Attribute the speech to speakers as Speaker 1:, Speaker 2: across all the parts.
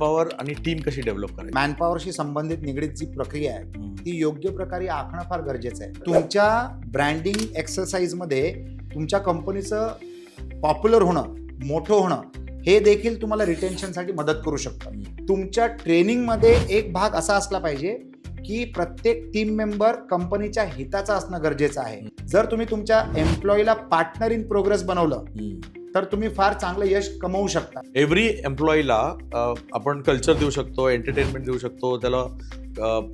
Speaker 1: Manpower आणि team कशी develop करायची.
Speaker 2: मॅनपॉवरशी संबंधित निगडीत जी प्रक्रिया आहे ती योग्य प्रकारे आखणं फार गरजेचं आहे. तुमच्या ब्रँडिंग एक्सरसाइज मध्ये तुमच्या कंपनीचं पॉप्युलर होणं, मोठं होणं हे देखील तुम्हाला रिटेन्शनसाठी मदत करू शकतं. तुमच्या ट्रेनिंगमध्ये एक भाग असा असला पाहिजे की प्रत्येक टीम मेंबर कंपनीच्या हिताचा असणं गरजेचं आहे. जर तुम्ही तुमच्या एम्प्लॉईला पार्टनर इन प्रोग्रेस बनवलं तर तुम्ही फार चांगलं यश कमवू शकता.
Speaker 1: एव्हरी एम्प्लॉईला आपण कल्चर देऊ शकतो, एंटरटेनमेंट देऊ शकतो, त्याला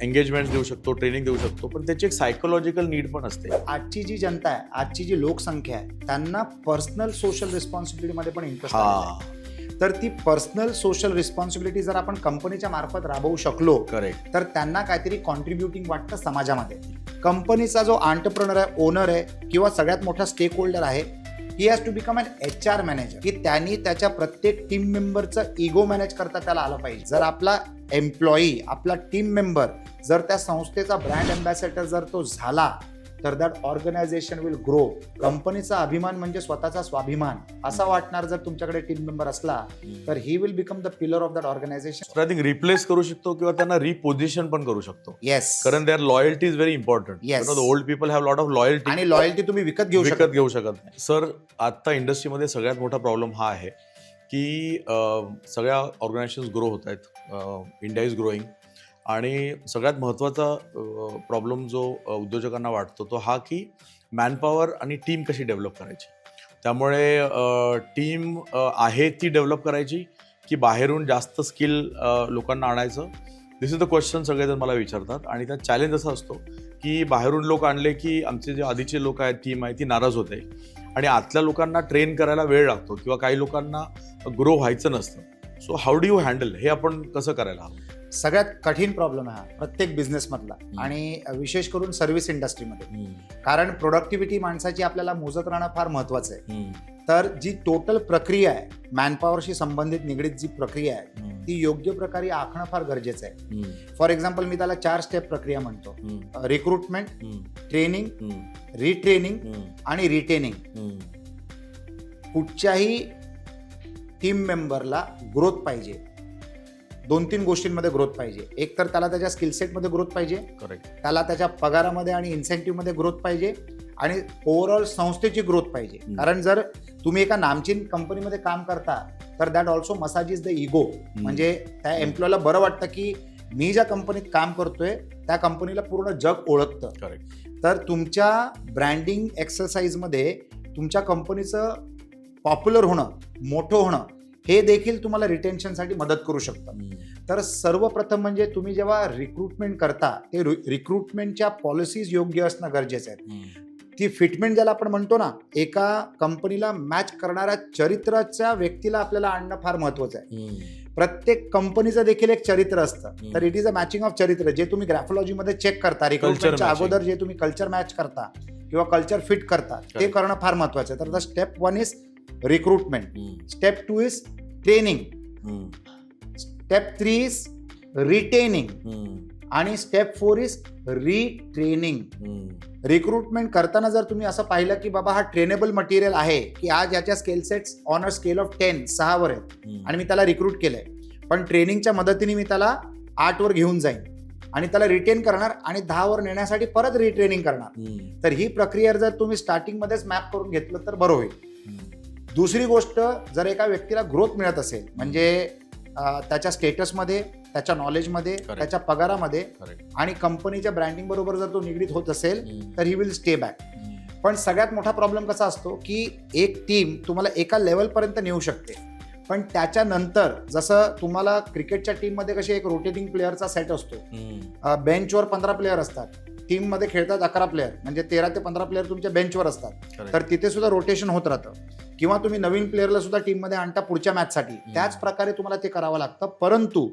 Speaker 1: एंगेजमेंट देऊ शकतो, ट्रेनिंग देऊ शकतो, पण त्याची एक सायकोलॉजिकल नीड पण असते.
Speaker 2: आजची जी जनता आहे, आजची जी लोकसंख्या आहे, त्यांना पर्सनल सोशल रिस्पॉन्सिबिलिटी मध्ये पण इंटरेस्ट आहे. तर ती पर्सनल सोशल रिस्पॉन्सिबिलिटी जर आपण कंपनीच्या मार्फत राबवू शकलो
Speaker 1: करेक्ट
Speaker 2: तर त्यांना काहीतरी कॉन्ट्रीब्युटिंग वाटतं समाजामध्ये. कंपनीचा जो एंटरप्रेन्योर आहे, ओनर आहे किंवा सगळ्यात मोठा स्टेक होल्डर आहे, he has to become an HR manager, की त्यांनी त्याच्या प्रत्येक टीम मेंबरचं इगो मॅनेज करता त्याला आलं पाहिजे. जर आपला एम्प्लॉई, आपला टीम मेंबर जर त्या संस्थेचा ब्रँड अँबॅसेडर जर तो झाला तर दॅट ऑर्गनायझेशन विल ग्रो. कंपनीचा अभिमान म्हणजे स्वतःचा स्वाभिमान असा वाटणार जर तुमच्याकडे टीम मेंबर असला तर he will become the pillar of that organisation.
Speaker 1: I think replace करू शकतो किंवा त्यांना रिपोझिशन पण करू शकतो.
Speaker 2: येस,
Speaker 1: कारण their loyalty is very important.
Speaker 2: Yes.
Speaker 1: The old people have lot of loyalty
Speaker 2: आणि लॉयल्टी तुम्ही विकत घेऊ
Speaker 1: शकत नाही. सर, आता इंडस्ट्रीमध्ये सगळ्यात मोठा प्रॉब्लेम हा आहे की सगळ्या ऑर्गनायझेशन्स ग्रो होत आहेत, इंडिया इज ग्रोईंग, आणि सगळ्यात महत्त्वाचा प्रॉब्लेम जो उद्योजकांना वाटतो तो हा की मॅनपॉवर आणि टीम कशी डेव्हलप करायची. त्यामुळे टीम आहे ती डेव्हलप करायची की बाहेरून जास्त स्किल लोकांना आणायचं. दिस इज द क्वेश्चन सगळेजण मला विचारतात. आणि त्यात चॅलेंज असा असतो की बाहेरून लोक आणले की आमचे जे आधीचे लोक आहेत, टीम आहे ती नाराज होते आणि आतल्या लोकांना ट्रेन करायला वेळ लागतो किंवा काही लोकांना ग्रो व्हायचं नसतं. So how do you handle हे, आपण कसं करायला हवं?
Speaker 2: सगळ्यात कठीण प्रॉब्लेम हा प्रत्येक बिझनेसमधला आणि विशेष करून सर्व्हिस इंडस्ट्रीमध्ये. कारण प्रोडक्टिव्हिटी माणसाची आपल्याला मोजत राहणं फार महत्वाचं आहे. तर जी टोटल प्रक्रिया आहे, मॅनपॉवरशी संबंधित निगडीत जी प्रक्रिया आहे ती योग्य प्रकारे आखणं फार गरजेचं आहे. फॉर एक्झाम्पल मी त्याला 4 स्टेप प्रक्रिया म्हणतो. रिक्रुटमेंट, ट्रेनिंग, रिट्रेनिंग आणि रिटेनिंग. कुठच्याही टीम मेंबरला ग्रोथ पाहिजे, 2-3 गोष्टींमध्ये ग्रोथ पाहिजे. एक तर त्याला त्याच्या स्किलसेटमध्ये ग्रोथ पाहिजे,
Speaker 1: करेक्ट,
Speaker 2: त्याला त्याच्या पगारामध्ये आणि इन्सेंटिव्हमध्ये ग्रोथ पाहिजे आणि ओव्हरऑल संस्थेची ग्रोथ पाहिजे. कारण जर तुम्ही एका नामचीन कंपनीमध्ये काम करता तर that also massages the ego. म्हणजे त्या एम्प्लॉयला बरं वाटतं की मी ज्या कंपनीत काम करतोय त्या कंपनीला पूर्ण जग ओळखतं.
Speaker 1: करेक्ट.
Speaker 2: तर तुमच्या ब्रँडिंग एक्सरसाइजमध्ये तुमच्या कंपनीचं पॉप्युलर होणं, मोठं होणं हे देखील तुम्हाला रिटेन्शनसाठी मदत करू शकतं. तर सर्वप्रथम म्हणजे तुम्ही जेव्हा रिक्रुटमेंट करता ते रिक्रुटमेंटच्या पॉलिसीज योग्य असणं गरजेचं आहे. ती फिटमेंट ज्याला आपण म्हणतो ना, एका कंपनीला मॅच करणाऱ्या चरित्राच्या व्यक्तीला आपल्याला आणणं फार महत्वाचं आहे. प्रत्येक कंपनीचं देखील एक चरित्र असतं. तर it is a matching of चरित्र, जे तुम्ही ग्रॅफोलॉजीमध्ये चेक करता. रिक्रुटमेंटच्या अगोदर जे तुम्ही कल्चर मॅच करता किंवा कल्चर फिट करता ते करणं फार महत्वाचं आहे. तर the step 1 is recruitment, step 2 is training, step 3 is retaining आणि स्टेप 4 इज रिट्रेनिंग. रिक्रुटमेंट करताना जर तुम्ही असं पाहिलं की बाबा हा ट्रेनेबल मटेरियल आहे, की आज याच्या skill sets on a scale of 10 6 वर आहेत आणि मी त्याला रिक्रूट केलंय, पण ट्रेनिंगच्या मदतीने मी त्याला 8 वर घेऊन जाईन आणि त्याला रिटेन करणार आणि 10 वर नेण्यासाठी परत रिट्रेनिंग करणार. तर ही प्रक्रिया जर तुम्ही स्टार्टिंगमध्येच मॅप करून घेतलं तर बरं होईल. दुसरी गोष्ट, जर एका व्यक्तीला ग्रोथ मिळत असेल म्हणजे त्याच्या स्टेटसमध्ये, त्याच्या नॉलेजमध्ये, त्याच्या पगारामध्ये आणि कंपनीच्या ब्रँडिंग बरोबर जर तो निगडीत होत असेल तर ही विल स्टे बॅक. पण सगळ्यात मोठा प्रॉब्लेम कसा असतो की एक टीम तुम्हाला एका लेवलपर्यंत नेऊ शकते, पण त्याच्यानंतर जसं तुम्हाला क्रिकेटच्या टीममध्ये कशी एक रोटेटिंग प्लेअरचा सेट असतो, बेंचवर 15 प्लेअर असतात, टीममध्ये खेळतात 11 प्लेअर, म्हणजे 13 ते 15 प्लेअर तुमच्या बेंचवर असतात. तर तिथे सुद्धा रोटेशन होत राहतं किंवा तुम्ही नवीन प्लेअरला सुद्धा टीममध्ये आणता पुढच्या मॅचसाठी. त्याच प्रकारे तुम्हाला ते करावं लागतं. परंतु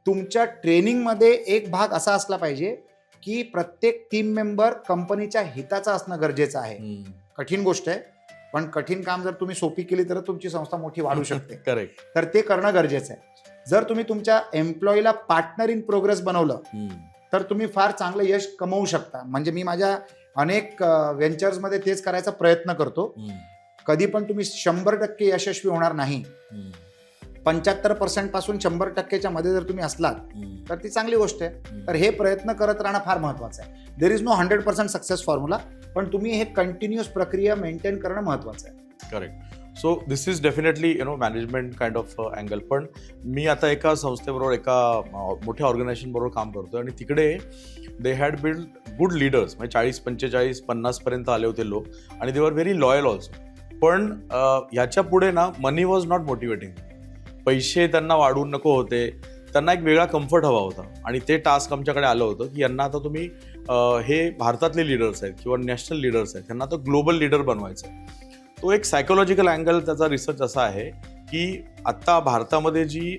Speaker 2: तुमच्या ट्रेनिंगमध्ये एक भाग असा असला पाहिजे की प्रत्येक टीम मेंबर कंपनीच्या हिताचा असणं गरजेचं आहे. कठीण गोष्ट आहे, पण कठीण काम जर तुम्ही सोपी केली तर तुमची संस्था मोठी वाढू शकते.
Speaker 1: करेक्ट.
Speaker 2: तर ते करणं गरजेचं आहे. जर तुम्ही तुमच्या एम्प्लॉईला पार्टनर इन प्रोग्रेस बनवलं तर तुम्ही फार चांगलं यश कमवू शकता. म्हणजे मी माझ्या अनेक व्हेंचर्समध्ये तेच करायचा प्रयत्न करतो. कधी पण तुम्ही 100% यशस्वी होणार नाही, 75% पासून 100%च्या मध्ये जर तुम्ही असलात तर ती चांगली गोष्ट आहे. तर हे प्रयत्न करत राहणं फार महत्वाचं आहे. There is no 100% success formula, पण तुम्ही हे कंटिन्युअस प्रक्रिया मेंटेन करणं महत्वाचं आहे.
Speaker 1: Correct. So this is definitely management kind of angle. पण मी आता एका संस्थेबरोबर एका मोठ्या ऑर्गनायझेशन बरोबर काम करतोय आणि तिकडे they had build good leaders, म्हणजे 40, 45, 50 पर्यंत आले होते लोक आणि दे वर व्हेरी लॉयल ऑल्सो. पण ह्याच्या पुढे ना मनी वॉज नॉट मोटिवेटिंग. पैसे त्यांना वाढवून नको होते, त्यांना एक वेगळा कम्फर्ट हवा होता. आणि ते टास्क आमच्याकडे आलं होतं की यांना आता तुम्ही हे भारतातले लीडर्स आहेत किंवा नॅशनल लीडर्स आहेत, त्यांना आता ग्लोबल लीडर बनवायचं आहे. तो एक सायकोलॉजिकल अँगल त्याचा रिसर्च असा आहे की आत्ता भारतामध्ये जी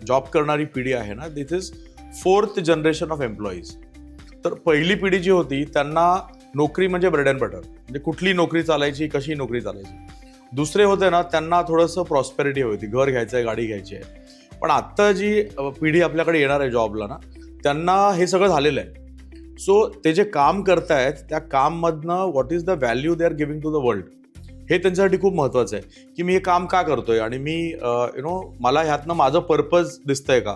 Speaker 1: जॉब करणारी पिढी आहे ना, this is 4th generation of employees. तर पहिली पिढी जी होती त्यांना नोकरी म्हणजे ब्रेड अँड बटर, म्हणजे कुठली नोकरी चालायची, कशी नोकरी चालायची. दुसरे होते ना, त्यांना थोडंसं प्रॉस्पेरिटी होती, घर घ्यायचं आहे, गाडी घ्यायची आहे. पण आत्ता जी पिढी आपल्याकडे येणार आहे जॉबला ना, त्यांना हे सगळं झालेलं आहे. सो ते जे काम करतायत त्या काममधनं what is the value they are giving to the world, हे त्यांच्यासाठी खूप महत्त्वाचं आहे की मी हे काम का करतोय आणि मी मला ह्यातनं माझं पर्पज दिसतंय का.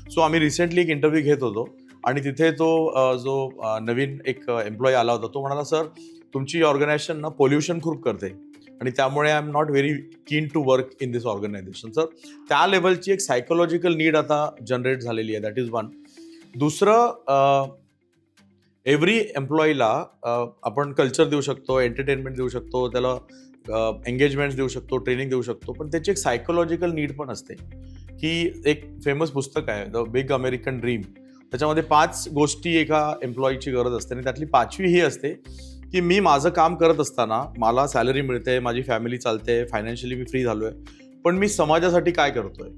Speaker 1: सो आम्ही रिसेंटली एक इंटरव्ह्यू घेत होतो आणि तिथे तो जो नवीन एक एम्प्लॉई आला होता, तो म्हणाला, सर तुमची ऑर्गनायझेशन ना पोल्युशन खूप करते आणि त्यामुळे I am not very keen to work in this organisation. Sir त्या लेवलची एक सायकोलॉजिकल नीड आता जनरेट झालेली आहे. That is one. दुसरं, एव्हरी एम्प्लॉईला आपण कल्चर देऊ शकतो, एंटरटेनमेंट देऊ शकतो, त्याला एंगेजमेंट्स देऊ शकतो, ट्रेनिंग देऊ शकतो, पण त्याची एक सायकोलॉजिकल नीड पण असते. की एक फेमस पुस्तक आहे द बिग अमेरिकन ड्रीम, त्याच्यामध्ये 5 गोष्टी एका एम्प्लॉईची गरज असते आणि त्यातली 5वी ही असते की मी माझं काम करत असताना मला सॅलरी मिळते, माझी फॅमिली चालते, फायनान्शियली मी फ्री झालोय, पण मी समाजासाठी काय करतोय.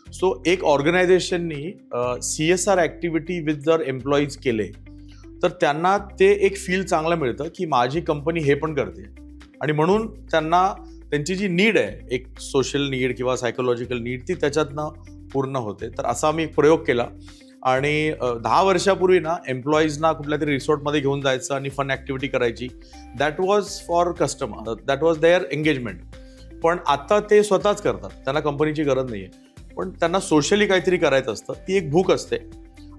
Speaker 1: सो एक ऑर्गनायझेशननी CSR ॲक्टिव्हिटी विथ जर एम्प्लॉईज केले तर त्यांना ते एक फील चांगलं मिळतं की माझी कंपनी हे पण करते आणि म्हणून त्यांना त्यांची जी नीड आहे, एक सोशल नीड किंवा सायकोलॉजिकल नीड, ती त्याच्यातनं पूर्ण होते. तर असा मी एक प्रयोग केला आणि 10 वर्षापूर्वी ना एम्प्लॉईजना कुठल्या तरी रिसॉर्टमध्ये घेऊन जायचं आणि फन ॲक्टिव्हिटी करायची. That was for customer, that was their engagement. पण आता ते स्वतःच करतात, त्यांना कंपनीची गरज नाही आहे, पण त्यांना सोशली काहीतरी करायचं असतं. ती एक भूक असते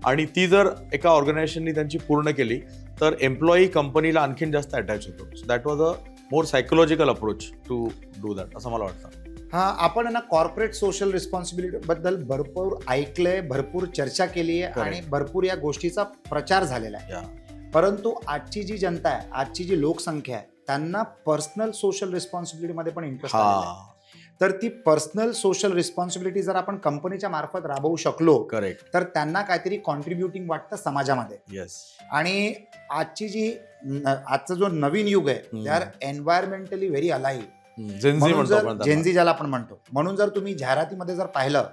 Speaker 1: आणि ती जर एका ऑर्गनायझेशननी त्यांची पूर्ण केली तर एम्प्लॉई कंपनीला आणखीन जास्त अटॅच होतो. So that was a more psychological approach to do that, असं मला वाटतं.
Speaker 2: हा, आपण ना कॉर्पोरेट सोशल रिस्पॉन्सिबिलिटी बद्दल भरपूर ऐकलंय, भरपूर चर्चा केली आहे आणि भरपूर या गोष्टीचा प्रचार झालेला आहे. परंतु आजची जी जनता आहे, आजची जी लोकसंख्या आहे, त्यांना पर्सनल सोशल रिस्पॉन्सिबिलिटीमध्ये पण इंटरेस्ट आहे. तर ती पर्सनल सोशल रिस्पॉन्सिबिलिटी जर आपण कंपनीच्या मार्फत राबवू शकलो, करेक्ट, तर त्यांना काहीतरी कॉन्ट्रीब्युटिंग वाटतं समाजामध्ये.
Speaker 1: येस.
Speaker 2: आणि आजचा जो नवीन युग आहे, they are एन्व्हायरमेंटली very alive, Gen Z ज्याला आपण म्हणतो. म्हणून जर तुम्ही जाहिरातीमध्ये जर पाहिलं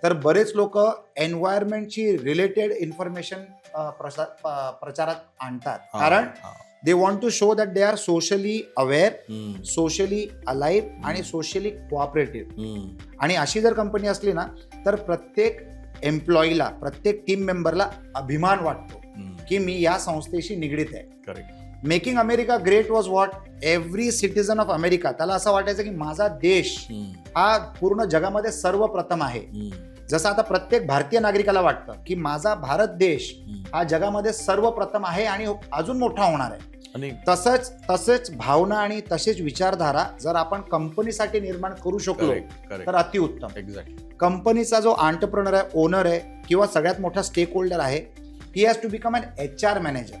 Speaker 2: तर बरेच लोक एन्व्हायरमेंटची रिलेटेड इन्फॉर्मेशन प्रचारात आणतात, कारण they want to show that they are socially aware, socially alive आणि सोशली कोऑपरेटिव्ह. आणि अशी जर कंपनी असली ना तर प्रत्येक एम्प्लॉईला, प्रत्येक टीम मेंबरला अभिमान वाटतो की मी या संस्थेशी निगडीत आहे.
Speaker 1: Correct.
Speaker 2: Making America great was what every citizen of America, त्याला असं वाटायचं की माझा देश हा पूर्ण जगामध्ये सर्वप्रथम आहे. जसं आता प्रत्येक भारतीय नागरिकाला वाटतं की माझा भारत देश हा जगामध्ये सर्वप्रथम आहे आणि अजून मोठा होणार आहे. आणि तसंच भावना आणि तसेच विचारधारा जर आपण कंपनीसाठी निर्माण करू शकलो तर अतिउत्तम.
Speaker 1: एक्झॅक्टली.
Speaker 2: कंपनीचा जो एंटरप्रेन्योर आहे, ओनर आहे किंवा सगळ्यात मोठा स्टेक होल्डर आहे, he has to become an HR manager.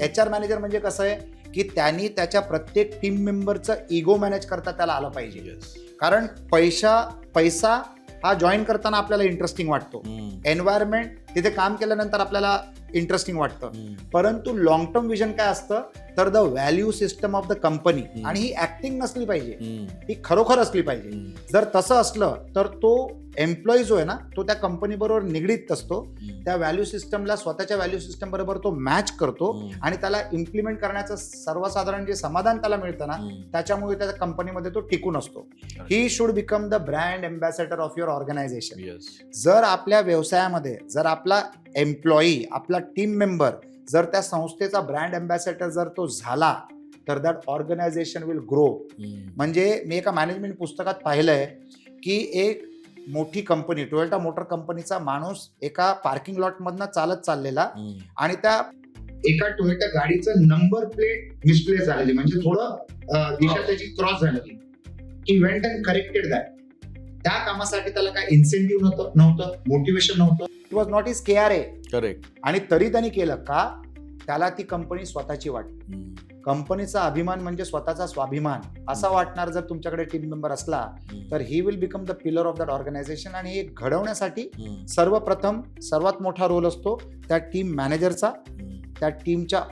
Speaker 2: HR manager म्हणजे कसं आहे की त्यांनी त्याच्या प्रत्येक टीम मेंबरचं इगो मॅनेज करता त्याला आलं पाहिजे. कारण पैसा हा जॉईन करताना आपल्याला इंटरेस्टिंग वाटतो, एन्व्हायरमेंट तिथे काम केल्यानंतर आपल्याला इंटरेस्टिंग वाटतं, परंतु लॉंग टर्म विजन काय असतं तर the value system of the company. आणि ही ऍक्टिंग नसली पाहिजे, ही खरोखर असली पाहिजे. जर तसं असलं तर तो एम्प्लॉई जो आहे ना, तो त्या कंपनी बरोबर निगडीत असतो, त्या व्हॅल्यू सिस्टमला, स्वतःच्या व्हॅल्यू सिस्टम बरोबर तो मॅच करतो आणि त्याला इम्प्लिमेंट करण्याचं सर्वसाधारण जे समाधान त्याला मिळतं ना, त्याच्यामुळे त्या कंपनीमध्ये तो टिकून असतो. He should become the brand ambassador of your organisation. जर आपल्या व्यवसायामध्ये जर आपला एम्प्लॉई, आपला टीम मेंबर जर त्या संस्थेचा ब्रँड एम्बॅसेडर जर तो झाला तर दॅट ऑर्गनायझेशन विल ग्रो. म्हणजे मी एका मॅनेजमेंट पुस्तकात पाहिलंय की एक मोठी कंपनी टोयोटा मोटर कंपनीचा माणूस एका पार्किंग लॉट मधनं चालत चाललेला आणि त्या एका टोयोटा गाडीचं नंबर प्लेट मिसप्लेस झालेली, म्हणजे थोडं दिशा त्याची क्रॉस झालेली. He went and corrected that. त्या कामासाठी त्याला काय इन्सेंटिव्ह नव्हतं, मोटिवेशन नव्हतं. It was not is KRA.
Speaker 1: Correct.
Speaker 2: आणि तरी त्यांनी केलं का? त्याला ती कंपनी स्वतःची वाटली. कंपनीचा अभिमान म्हणजे स्वतःचा स्वाभिमान असा वाटणार जर तुमच्याकडे टीम मेंबर असला तर he will become the pillar of that organisation. आणि हे घडवण्यासाठी सर्वप्रथम सर्वात मोठा रोल असतो त्या टीम मॅनेजरचा, त्या टीमच्या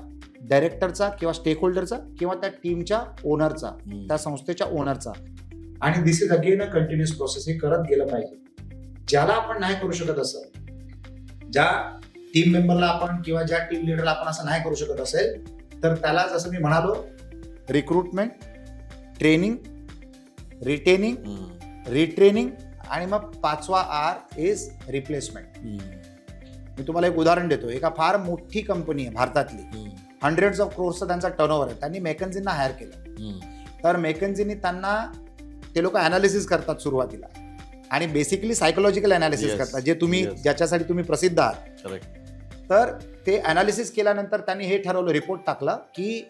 Speaker 2: डायरेक्टरचा किंवा स्टेक होल्डरचा किंवा त्या टीमच्या ओनरचा, त्या संस्थेच्या ओनरचा. आणि this is again a continuous process. हे करत गेलं पाहिजे. ज्याला आपण नाही करू शकत असं, ज्या टीम मेंबरला आपण किंवा ज्या टीम लिडरला आपण असं नाही करू शकत असेल तर त्याला जसं मी म्हणालो रिक्रुटमेंट, ट्रेनिंग, रिटेनिंग, रिट्रेनिंग आणि मग 5वा R इज रिप्लेसमेंट. मी तुम्हाला एक उदाहरण देतो. एका फार मोठी कंपनी आहे भारतातली, हंड्रेड्स ऑफ क्रोर्सचा त्यांचा टर्नओव्हर आहे. त्यांनी मेकन्झींना हायर केलं. तर मेकन्झींनी त्यांना ते लोक अनालिसिस करतात सुरुवातीला आणि बेसिकली सायकोलॉजिकल अनालिसिस करतात, जे तुम्ही ज्याच्यासाठी तुम्ही प्रसिद्ध आहात. तर ते अनालिसिस केल्यानंतर त्यांनी हे ठरवलं, रिपोर्ट टाकला की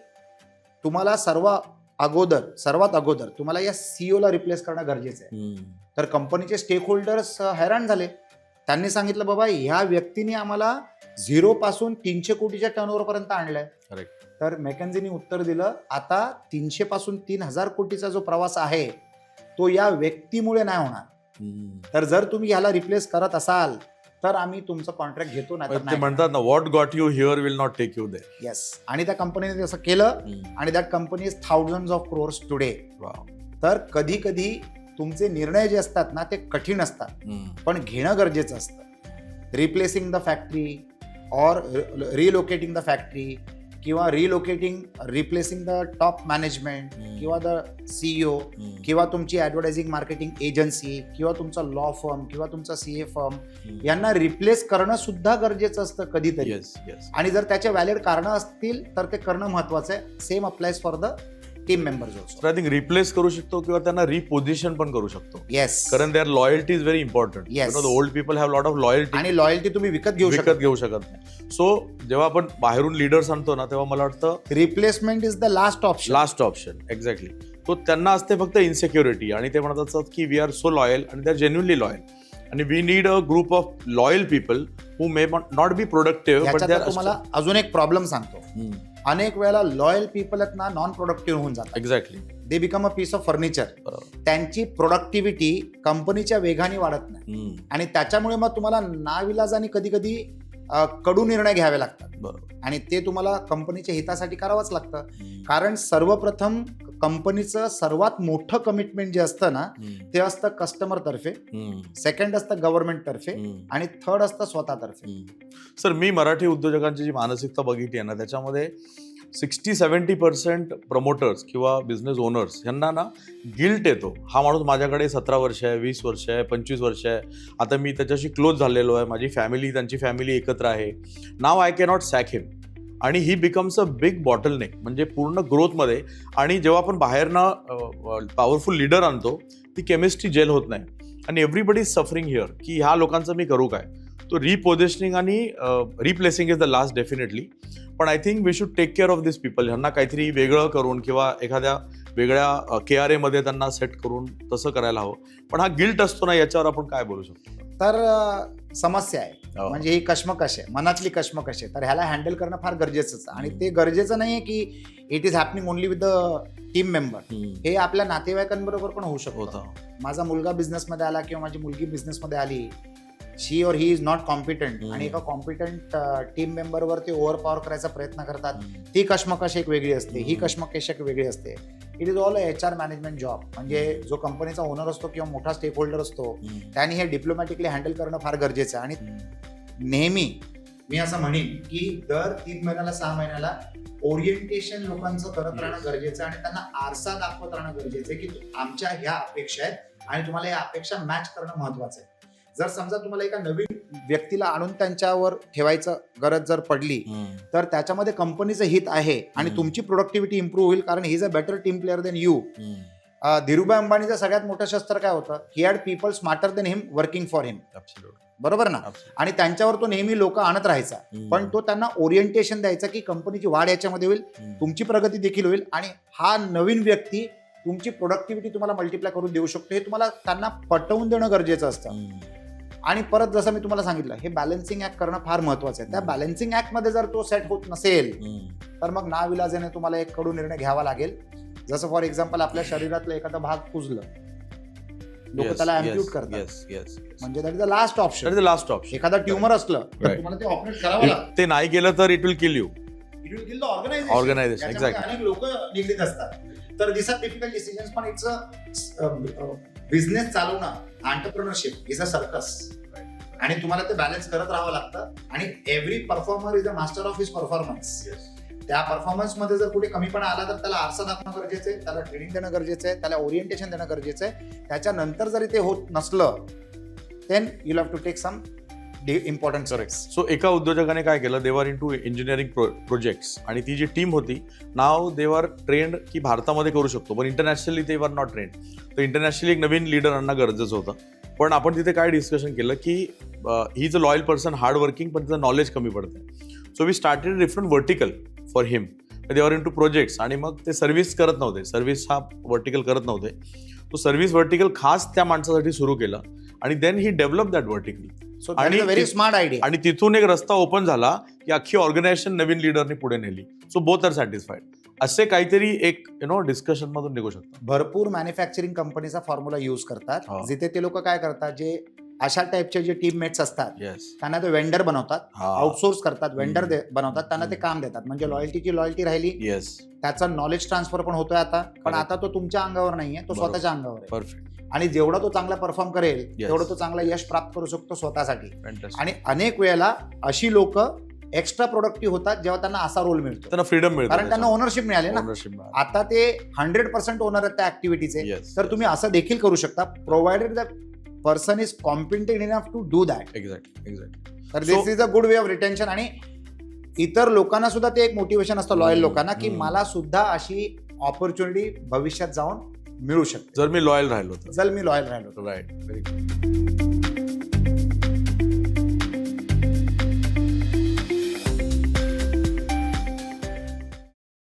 Speaker 2: तुम्हाला सर्वात अगोदर तुम्हाला या CEO ला रिप्लेस करणं गरजेचं आहे. तर कंपनीचे स्टेक होल्डर्स हैराण झाले. त्यांनी सांगितलं बाबा ह्या व्यक्तीने आम्हाला 0 पासून 300 कोटीच्या टर्नओव्हर पर्यंत आणलंय. तर मेकन्झीनी उत्तर दिलं, आता 300 पासून 3000 कोटीचा जो प्रवास आहे तो या व्यक्तीमुळे नाही होणार. तर जर तुम्ही ह्याला रिप्लेस करत असाल तर आम्ही तुमचं कॉन्ट्रॅक्ट घेतो.
Speaker 1: ते म्हणतात ना, what got you here will not take you there.
Speaker 2: Yes. आणि त्या कंपनीने तसं केलं आणि that company is thousands of crores today. तर कधी कधी तुमचे निर्णय जे असतात ना ते कठीण असतात पण घेणं गरजेचं असतं. Replacing the factory or relocating the factory किंवा रिप्लेसिंग द टॉप मॅनेजमेंट किंवा द CEO किंवा तुमची ऍडव्हर्टायझिंग मार्केटिंग एजन्सी किंवा तुमचा लॉ फर्म किंवा तुमचा CA फर्म यांना रिप्लेस करणं सुद्धा गरजेचं असतं कधीतरी. आणि जर त्याचे व्हॅलिड कारणं असतील तर ते करणं महत्वाचं आहे. Same applies for the team members also.
Speaker 1: I think replace करू शकतो किंवा त्यांना रिपोझिशन पण करू शकतो.
Speaker 2: येस.
Speaker 1: कारण their loyalty is very important.
Speaker 2: Yes.
Speaker 1: The old people have lot of loyalty.
Speaker 2: आणि लॉयल्टी तुम्ही विकत घेऊ
Speaker 1: शकत नाही. सो जेव्हा आपण बाहेरून लीडर्स आणतो ना तेव्हा मला वाटतं
Speaker 2: replacement is the last option.
Speaker 1: Exactly. तो त्यांना असते फक्त इन्सेक्युरिटी आणि ते म्हणत असतात की वी आर सो लॉयल आणि दे आर जेन्युइनली लॉयल आणि we need a group of loyal people who may not be productive. But
Speaker 2: तुम्हाला अजून एक प्रॉब्लेम सांगतो. अनेक वेळेला लॉयल पीपल आहेत ना नॉन प्रोडक्टिव्ह होऊन जातात.
Speaker 1: Exactly.
Speaker 2: They become a piece of furniture. त्यांची प्रोडक्टिव्हिटी कंपनीच्या वेगाने वाढत नाही आणि त्याच्यामुळे मग तुम्हाला नाविलाजाने कधी कधी कडू निर्णय घ्यावे लागतात. आणि ते तुम्हाला कंपनीच्या हितासाठी करावंच लागतं. कारण सर्वप्रथम कंपनीचं सर्वात मोठं कमिटमेंट जे असतं ना ते असतं कस्टमर तर्फे, सेकंड असतं गव्हर्नमेंट तर्फे आणि थर्ड असतं स्वतःतर्फे.
Speaker 1: सर, मी मराठी उद्योजकांची जी मानसिकता बघितली आहे ना त्याच्यामध्ये 60-70% प्रमोटर्स किंवा बिझनेस ओनर्स यांना ना गिल्ट येतो. हा माणूस माझ्याकडे 17 वर्ष आहे, 20 वर्ष आहे, 25 वर्ष आहे, आता मी त्याच्याशी क्लोज झालेलो आहे, माझी फॅमिली त्यांची फॅमिली एकत्र आहे, नाव आय कॅनॉट सॅक हिम. आणि ही बिकम्स अ बिग बॉटलनेक म्हणजे पूर्ण ग्रोथमध्ये. आणि जेव्हा आपण बाहेरनं पॉवरफुल लीडर आणतो ती केमिस्ट्री जेल होत नाही आणि एव्हरीबडी इज सफरिंग हिअर की ह्या लोकांचं मी करू काय. तो रिपोझिशनिंग आणि replacing is the last definitely. पण I think we should take care of this people. ह्यांना काहीतरी वेगळं करून किंवा एखाद्या वेगळ्या KRA मध्ये त्यांना सेट करून तसं करायला हवं. पण हा गिल्ट असतो ना याच्यावर आपण काय बोलू शकतो.
Speaker 2: तर समस्या आहे म्हणजे ही कश्मकश आहे, मनातली कश्मकश आहे. तर ह्याला हँडल करणं फार गरजेचंच. आणि ते गरजेचं नाहीये की it is happening only with the team member. हे आपल्या नातेवाईकांबरोबर पण होऊ शकतं. माझा मुलगा बिझनेसमध्ये आला किंवा माझी मुलगी बिझनेसमध्ये आली, शी और ही इज नॉट कॉम्पिटंट आणि एका कॉम्पिटंट टीम मेंबरवर ते ओव्हर पॉवर करायचा प्रयत्न करतात. ती कश्मकश एक वेगळी असते, ही कश्मकश एक वेगळी असते. It is all a HR management job. म्हणजे जो कंपनीचा ओनर असतो किंवा मोठा स्टेक होल्डर असतो त्याने हे डिप्लोमॅटिकली हँडल करणं फार गरजेचं आहे. आणि नेहमी मी असं म्हणेन की दर 3 महिन्याला 6 महिन्याला ओरिएंटेशन लोकांचं करत राहणं गरजेचं आहे आणि त्यांना आरसा दाखवत राहणं गरजेचं आहे की आमच्या ह्या अपेक्षा आहेत आणि तुम्हाला या अपेक्षा मॅच करणं महत्वाचं आहे. जर समजा तुम्हाला एका नवीन व्यक्तीला आणून त्यांच्यावर ठेवायचं गरज जर पडली तर त्याच्यामध्ये कंपनीचं हित आहे आणि तुमची प्रोडक्टिव्हिटी इम्प्रूव्ह होईल कारण he is a better team player than you. Dhirubhai अंबानीचं सगळ्यात मोठं शस्त्र काय होतं? He had people smarter than him working for him. बरोबर ना? आणि त्यांच्यावर तो नेहमी लोक आणत राहायचा, पण तो त्यांना ओरिएंटेशन द्यायचा की कंपनीची वाढ याच्यामध्ये होईल, तुमची प्रगती देखील होईल, आणि हा नवीन व्यक्ती तुमची प्रोडक्टिव्हिटी तुम्हाला मल्टिप्लाय करून देऊ शकतो, हे तुम्हाला त्यांना पटवून देणं गरजेचं असतं. आणि परत जसं मी तुम्हाला सांगितलं, हे बॅलन्सिंग ऍक्ट करणं फार महत्वाचं आहे. त्या बॅलन्सिंग ऍक्ट मध्ये जर तो सेट होत नसेल तर मग नाविलाजाने तुम्हाला एक कडू निर्णय घ्यावा लागेल. जसं फॉर एक्झाम्पल आपल्या शरीरातलं एखादा भाग कुजलं, लोक त्याला अम्प्यूट करतात, म्हणजे that is the last option. एखादा ट्युमर असलं तर तुम्हाला ते ऑपरेट करावं लागतं.
Speaker 1: ते नाही केलं तर it will kill you.
Speaker 2: It will kill the organisation.
Speaker 1: Organisation exactly.
Speaker 2: अनेक लोक निगडीत असतात. तर दिस आर डिफिकल्ट डिसिजन्स, पण इट्स अ बिझनेस चालवणं, एंटरप्रेन्योरशिप इज अ सर्कस, आणि तुम्हाला ते बॅलन्स करत राहावं लागतं. आणि every performer is a master of his performance. त्या परफॉर्मन्स मध्ये जर कुठे कमीपणा आला तर त्याला आरसा दाखवणं गरजेचं आहे, त्याला ट्रेनिंग देणं गरजेचं आहे, त्याला ओरिएंटेशन देणं गरजेचं आहे. त्याच्यानंतर जरी ते होत नसलं then you have to take some important steps.
Speaker 1: So एका उद्योजकाने काय केलं, they were into engineering projects, आणि ती जी टीम होती नाव देवर ट्रेंड की भारतामध्ये करू शकतो, पण इंटरनॅशनली ते वर नॉट ट्रेंड. तर इंटरनॅशनली एक नवीन लीडर आणणं गरजेचं होतं. पण आपण तिथे काय डिस्कशन केलं की he is a loyal person, hard working, पण त्याचं नॉलेज कमी पडतं. So we started different vertical for him. They were into projects, आणि मग ते सर्व्हिस करत नव्हते, सर्व्हिस हा वर्टिकल करत नव्हते. तो सर्व्हिस वर्टिकल खास त्या माणसासाठी सुरू केला, आणि then he develop that vertical.
Speaker 2: So आणि व्हेरी स्मार्ट आयडिया.
Speaker 1: आणि तिथून एक रस्ता ओपन झाला की अख्खी ऑर्गनायझेशन नवीन लीडरने पुढे नेली. So both are satisfied. असे काहीतरी एक डिस्कशन मधून निघू शकतं.
Speaker 2: भरपूर मॅन्युफॅक्चरिंग कंपनीचा फॉर्म्युला युज करतात, जिथे ते लोक काय करतात, जे अशा टाईपचे जे टीममेट्स असतात त्यांना ते वेंडर बनवतात, आउटसोर्स करतात, वेंडर बनवतात, त्यांना ते काम देतात. म्हणजे लॉयल्टी राहिली, त्याचा नॉलेज ट्रान्सफर पण होतोय आता. पण आता तो तुमच्या अंगावर नाहीये, तो स्वतःच्या अंगावर आहे.
Speaker 1: परफेक्ट.
Speaker 2: आणि जेवढा तो चांगला परफॉर्म करेल तेवढं तो चांगला यश प्राप्त करू शकतो स्वतःसाठी. आणि अनेक वेळेला अशी लोक एक्स्ट्रा प्रोडक्टिव्ह होतात जेव्हा त्यांना असा रोल मिळतो,
Speaker 1: त्यांना फ्रीडम मिळते,
Speaker 2: कारण त्यांना ओनरशिप मिळाली ना. आता ते 100% ओनर आहेत त्या ऍक्टिव्हिटीचे. तर तुम्ही असं देखील करू शकता, provided the person is competent enough to do that.
Speaker 1: Exactly.
Speaker 2: तर this is a good way of retention. आणि इतर लोकांना सुद्धा ते एक मोटिवेशन असतं, लॉयल लोकांना, की मला सुद्धा अशी ऑपॉर्च्युनिटी भविष्यात जाऊन मिळू शकते
Speaker 1: जर मी लॉयल राहिलो तर.
Speaker 2: राईट.
Speaker 1: Very good.